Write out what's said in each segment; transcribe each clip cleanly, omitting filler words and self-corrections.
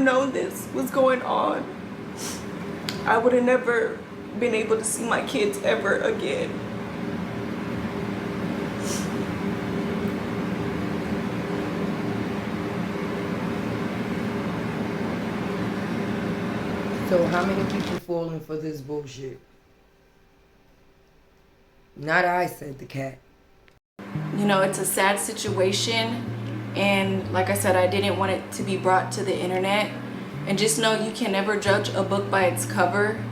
known this was going on, I would have never been able to see my kids ever again. So how many people falling for this bullshit? Not I, said the cat. You know, it's a sad situation, and like I said, I didn't want it to be brought to the internet. And just know you can never judge a book by its cover,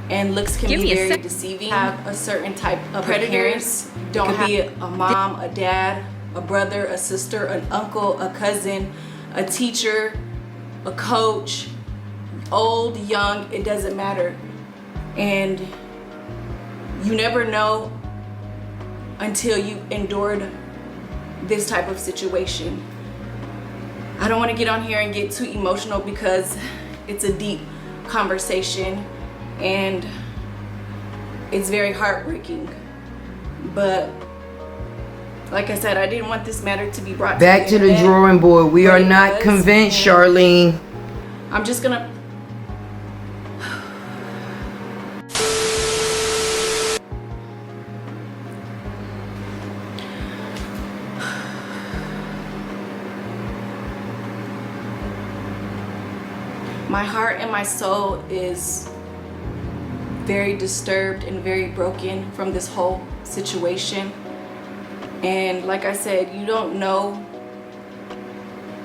and looks can be very deceiving. Have a certain type of predators. Don't be a mom, a dad, a brother, a sister, an uncle, a cousin, a teacher, a coach, old, young, it doesn't matter. And you never know until you endured this type of situation. I don't want to get on here and get too emotional because it's a deep conversation and it's very heartbreaking. But like I said, I didn't want this matter to be brought back to the drawing board. We are not convinced, Charlene. I'm just gonna my heart and my soul is very disturbed and very broken from this whole situation. And like I said, you don't know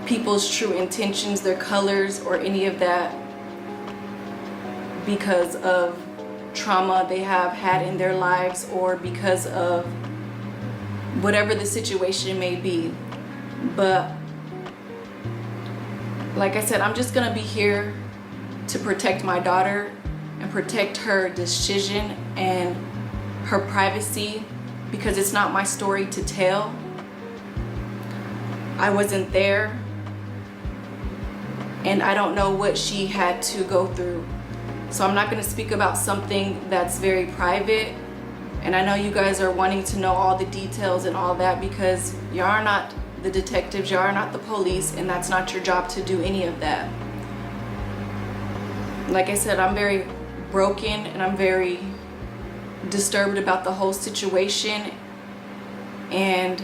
people's true intentions, their colors, or any of that because of trauma they have had in their lives or because of whatever the situation may be. But like I said, I'm just gonna be here to protect my daughter and protect her decision and her privacy because it's not my story to tell. I wasn't there and I don't know what she had to go through. So I'm not gonna speak about something that's very private. And I know you guys are wanting to know all the details and all that because you are not the detectives, you are not the police, and that's not your job to do any of that. Like I said, I'm very broken and I'm very disturbed about the whole situation, and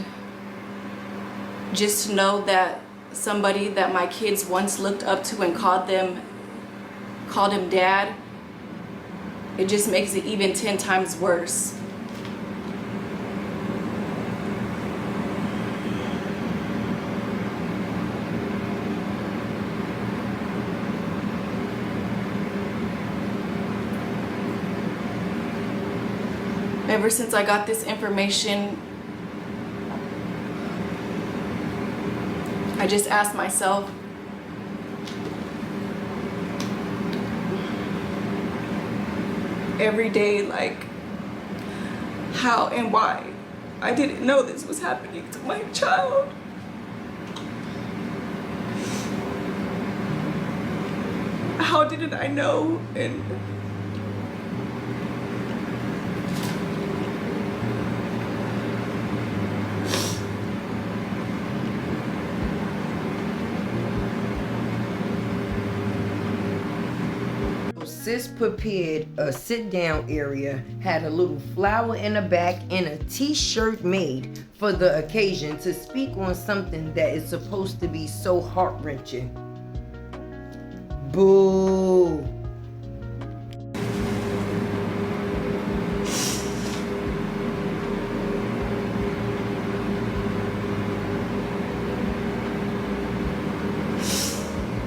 just to know that somebody that my kids once looked up to and called him dad, it just makes it even 10 times worse. Ever since I got this information, I just asked myself, every day, like, how and why. I didn't know this was happening to my child. How didn't I know? And Sis prepared a sit-down area, had a little flower in the back, and a t-shirt made for the occasion to speak on something that is supposed to be so heart-wrenching. Boo!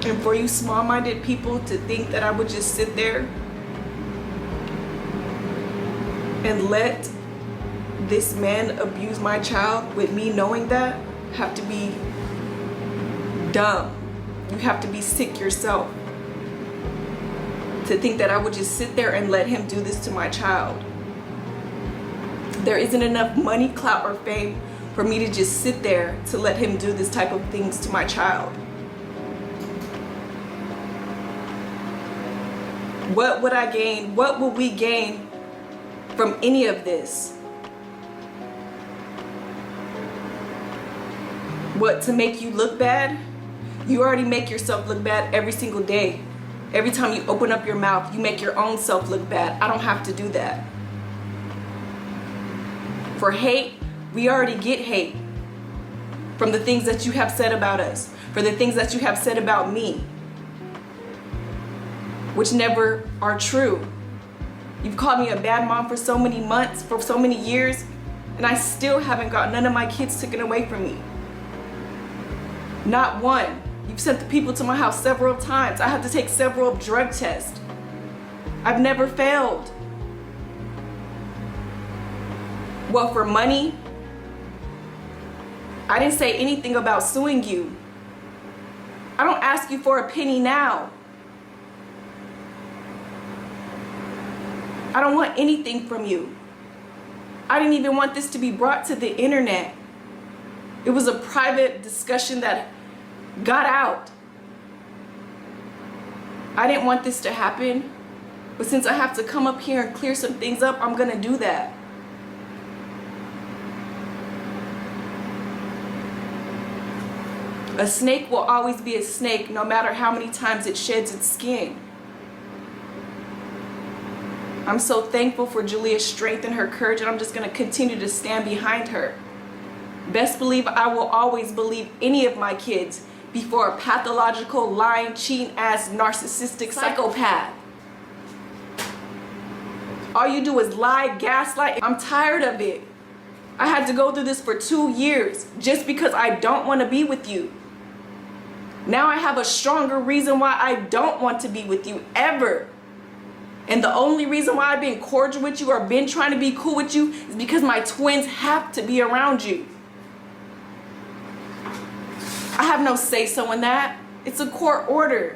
And for you small-minded people to think that I would just sit there and let this man abuse my child with me knowing that, have to be dumb. You have to be sick yourself to think that I would just sit there and let him do this to my child. There isn't enough money, clout, or fame for me to just sit there to let him do this type of things to my child. What would I gain? What would we gain from any of this? What, to make you look bad? You already make yourself look bad every single day. Every time you open up your mouth, you make your own self look bad. I don't have to do that. For hate, we already get hate from the things that you have said about us, for the things that you have said about me, which never are true. You've called me a bad mom for so many months, for so many years, and I still haven't got none of my kids taken away from me. Not one. You've sent the people to my house several times. I had to take several drug tests. I've never failed. Well, for money, I didn't say anything about suing you. I don't ask you for a penny now. I don't want anything from you. I didn't even want this to be brought to the internet. It was a private discussion that got out. I didn't want this to happen, but since I have to come up here and clear some things up, I'm gonna do that. A snake will always be a snake, no matter how many times it sheds its skin. I'm so thankful for Julia's strength and her courage, and I'm just going to continue to stand behind her. Best believe I will always believe any of my kids before a pathological, lying, cheating ass, narcissistic psychopath. All you do is lie, gaslight. I'm tired of it. I had to go through this for 2 years just because I don't want to be with you. Now I have a stronger reason why I don't want to be with you ever. And the only reason why I've been cordial with you or been trying to be cool with you is because my twins have to be around you. I have no say-so in that. It's a court order.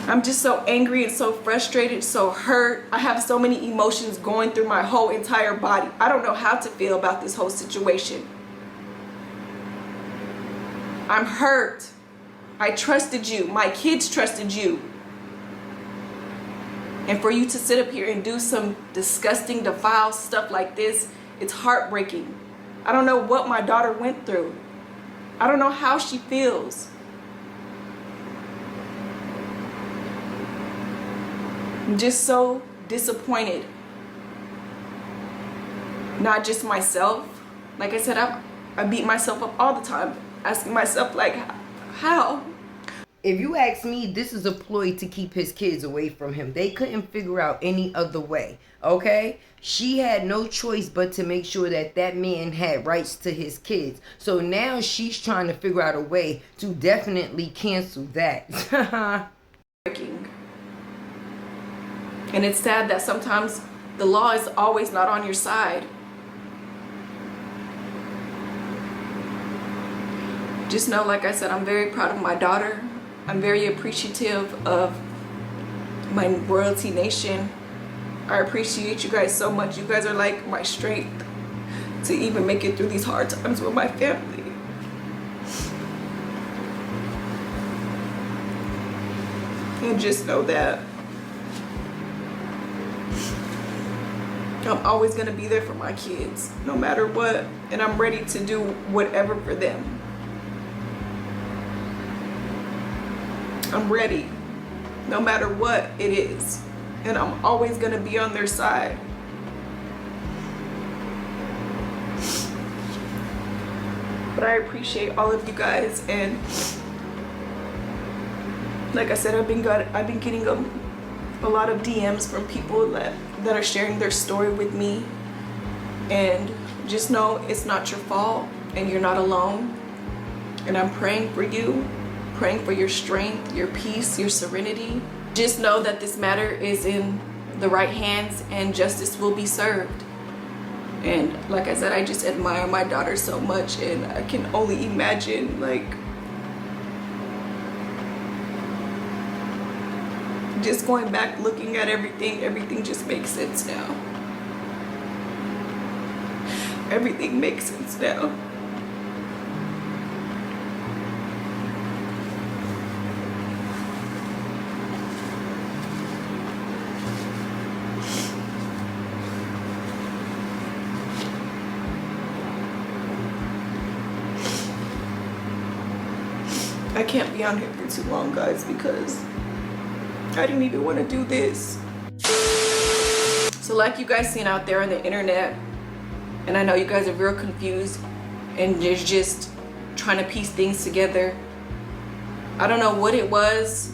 I'm just so angry and so frustrated, so hurt. I have so many emotions going through my whole entire body. I don't know how to feel about this whole situation. I'm hurt. I trusted you. My kids trusted you. And for you to sit up here and do some disgusting, defile stuff like this, it's heartbreaking. I don't know what my daughter went through. I don't know how she feels. I'm just so disappointed. Not just myself. Like I said, I beat myself up all the time, asking myself, like, how? If you ask me, this is a ploy to keep his kids away from him. They couldn't figure out any other way, okay? She had no choice but to make sure that that man had rights to his kids. So now she's trying to figure out a way to definitely cancel that. And it's sad that sometimes the law is always not on your side. Just know, like I said, I'm very proud of my daughter. I'm very appreciative of my royalty nation. I appreciate you guys so much. You guys are like my strength to even make it through these hard times with my family. And just know that I'm always going to be there for my kids, no matter what. And I'm ready to do whatever for them. I'm ready, no matter what it is. And I'm always going to be on their side. But I appreciate all of you guys. And like I said, I've been getting a lot of DMs from people that are sharing their story with me. And just know it's not your fault and you're not alone. And I'm praying for you, praying for your strength, your peace, your serenity. Just know that this matter is in the right hands and justice will be served. And like I said, I just admire my daughter so much, and I can only imagine, like, just going back, looking at everything just makes sense now. Everything makes sense now. I can't be on here for too long, guys, because I didn't even want to do this. So like you guys seen out there on the internet, and I know you guys are real confused and you're just trying to piece things together. I don't know what it was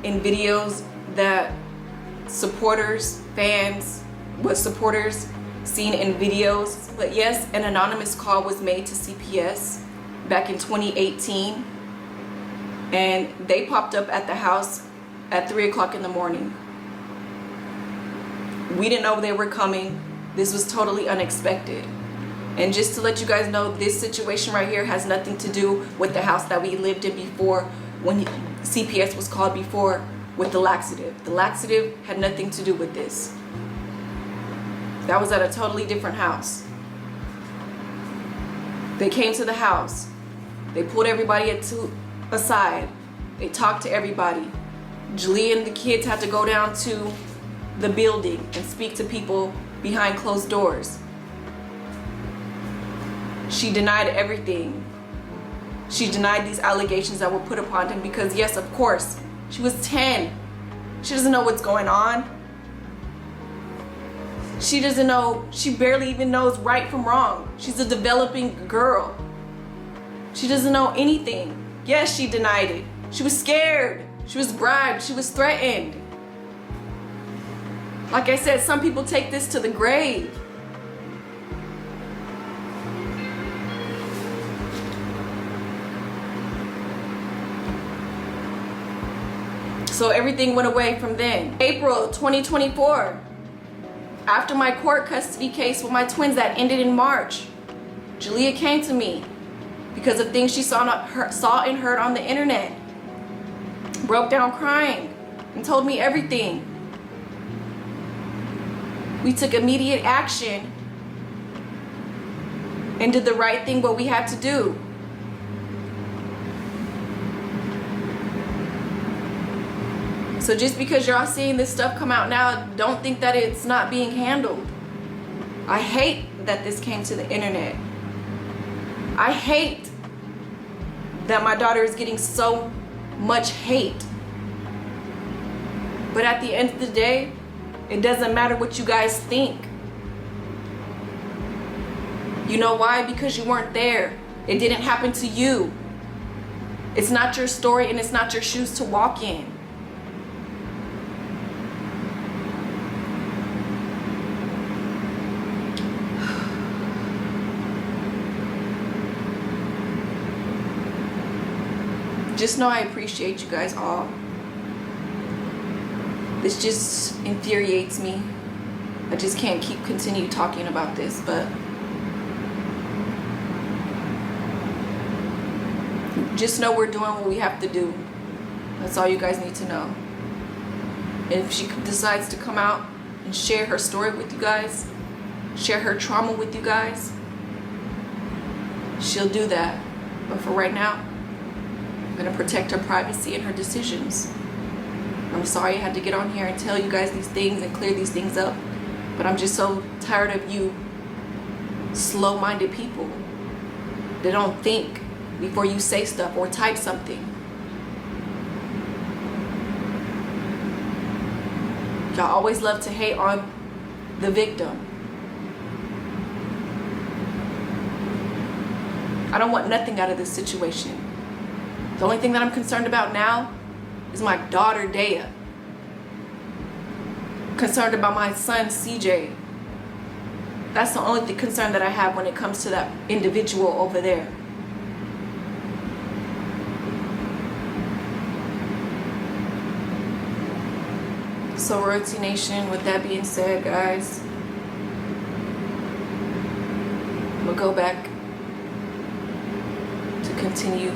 in videos that supporters, fans, what supporters seen in videos, but yes, an anonymous call was made to CPS back in 2018, and they popped up at the house at 3 o'clock in the morning. We didn't know they were coming. This was totally unexpected. And just to let you guys know, this situation right here has nothing to do with the house that we lived in before, when CPS was called before, with the laxative. The laxative had nothing to do with this. That was at a totally different house. They came to the house. They pulled everybody aside. They talked to everybody. Julie and the kids had to go down to the building and speak to people behind closed doors. She denied everything. She denied these allegations that were put upon him because, yes, of course, she was 10. She doesn't know what's going on. She doesn't know, she barely even knows right from wrong. She's a developing girl. She doesn't know anything. Yes, she denied it. She was scared. She was bribed. She was threatened. Like I said, some people take this to the grave. So everything went away from then. April 2024, after my court custody case with my twins that ended in March, Julia came to me because of things she saw and heard on the internet. Broke down crying and told me everything. We took immediate action and did the right thing, what we had to do. So just because y'all seeing this stuff come out now, don't think that it's not being handled. I hate that this came to the internet. I hate that my daughter is getting so much hate. But at the end of the day, it doesn't matter what you guys think. You know why? Because you weren't there. It didn't happen to you. It's not your story and it's not your shoes to walk in. Just know I appreciate you guys all. This just infuriates me. I just can't continue talking about this, but just know we're doing what we have to do. That's all you guys need to know. And if she decides to come out and share her story with you guys, share her trauma with you guys, she'll do that. But for right now, I'm going to protect her privacy and her decisions. I'm sorry I had to get on here and tell you guys these things and clear these things up, but I'm just so tired of you slow-minded people that don't think before you say stuff or type something. Y'all always love to hate on the victim. I don't want nothing out of this situation. The only thing that I'm concerned about now is my daughter, Dea. Concerned about my son, CJ. That's the only concern that I have when it comes to that individual over there. So Royalty Nation, with that being said, guys, we'll go back to continue.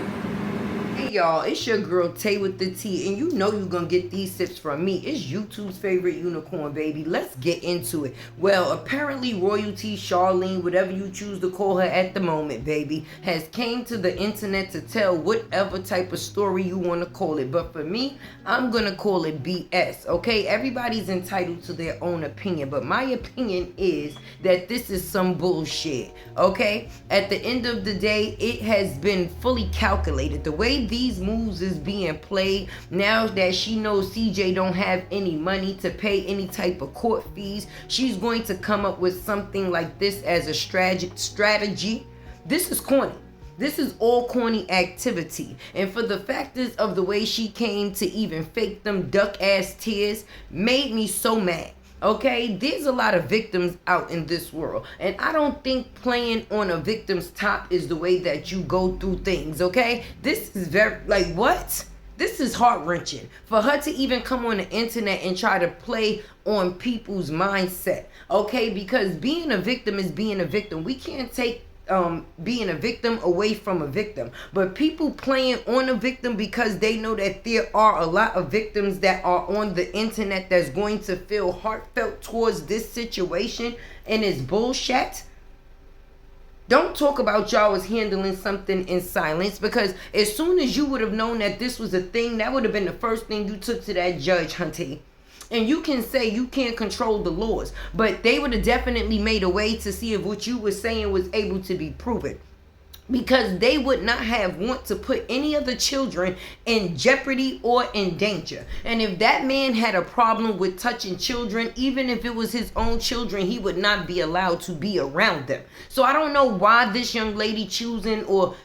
Hey y'all, it's your girl Tay with the T, and you know you're gonna get these tips from me. It's YouTube's favorite unicorn, baby. Let's get into it. Well, apparently Royalty, Charlene, whatever you choose to call her at the moment, baby, has came to the internet to tell whatever type of story you want to call it. But for me, I'm gonna call it BS, okay? Everybody's entitled to their own opinion, but my opinion is that this is some bullshit, okay? At the end of the day, it has been fully calculated. The way way these moves is being played, now that she knows CJ don't have any money to pay any type of court fees, she's going to come up with something like this as a strategy. This is corny. This is all corny activity. And for the factors of the way she came to even fake them duck ass tears made me so mad. Okay, there's a lot of victims out in this world, and I don't think playing on a victim's top is the way that you go through things. Okay, this is very, like, what? This is heart-wrenching for her to even come on the internet and try to play on people's mindset. Okay, because being a victim is being a victim. We can't take being a victim away from a victim, but people playing on a victim because they know that there are a lot of victims that are on the internet that's going to feel heartfelt towards this situation and it's bullshit. Don't talk about y'all was handling something in silence, because as soon as you would have known that this was a thing, that would have been the first thing you took to that judge, hunty. And you can say you can't control the laws, but they would have definitely made a way to see if what you were saying was able to be proven. Because they would not have want to put any of the children in jeopardy or in danger. And if that man had a problem with touching children, even if it was his own children, he would not be allowed to be around them. So I don't know why this young lady choosing or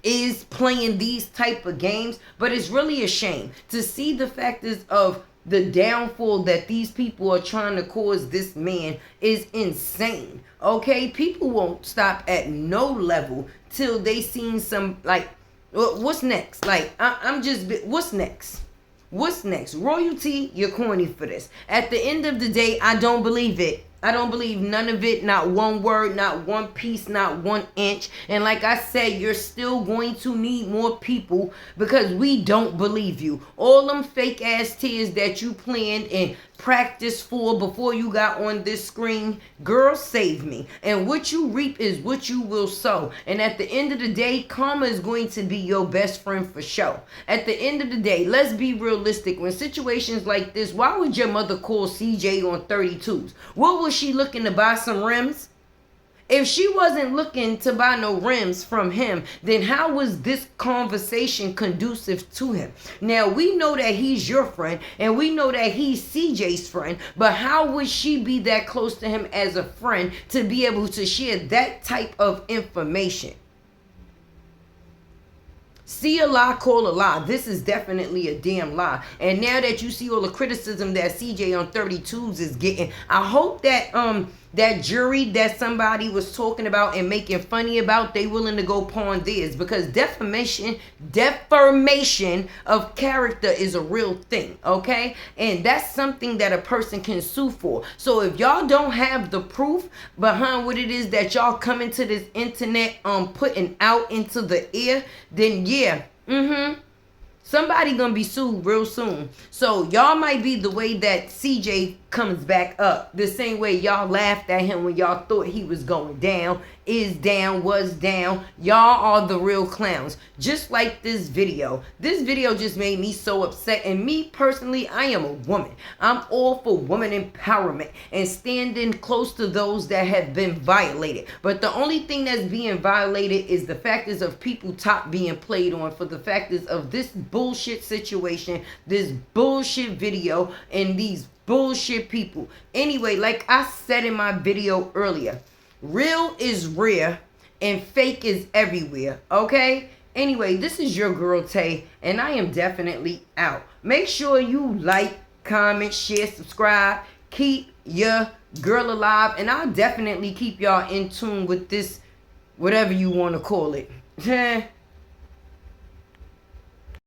is playing these type of games, but it's really a shame to see the factors of the downfall that these people are trying to cause this man is insane. Okay, people won't stop at no level till they seen some, like, what's next? Like, I'm just, what's next? What's next? Royalty, you're corny for this. At the end of the day, I don't believe it. I don't believe none of it, not one word, not one piece, not 1 inch. And like I said, you're still going to need more people because we don't believe you. All them fake ass tears that you planned and practiced for before you got on this screen, girl, save me. And what you reap is what you will sow. And at the end of the day, karma is going to be your best friend for sure. At the end of the day, let's be realistic. When situations like this, why would your mother call CJ on 32s? What was she looking to buy some rims? If she wasn't looking to buy no rims from him, then how was this conversation conducive to him? Now, we know that he's your friend, and we know that he's CJ's friend, but how would she be that close to him as a friend to be able to share that type of information? See a lie, call a lie. This is definitely a damn lie. And now that you see all the criticism that CJ on 32s is getting, I hope that that jury that somebody was talking about and making funny about, they willing to go pawn theirs, because defamation of character is a real thing, okay? And that's something that a person can sue for. So if y'all don't have the proof behind what it is that y'all coming to this internet putting out into the air, then yeah, somebody gonna be sued real soon. So y'all might be the way that CJ comes back up, the same way y'all laughed at him when y'all thought he was going down, is down, was down. Y'all are the real clowns. Just like this video. This video just made me so upset. And me personally, I am a woman. I'm all for woman empowerment and standing close to those that have been violated. But the only thing that's being violated is the factors of people top being played on for the factors of this bullshit situation, this bullshit video, and these bullshit people. Anyway, like I said in my video earlier, real is rare and fake is everywhere, okay? Anyway, this is your girl Tay, and I am definitely out. Make sure you like, comment, share, subscribe. Keep your girl alive, and I'll definitely keep y'all in tune with this, whatever you want to call it.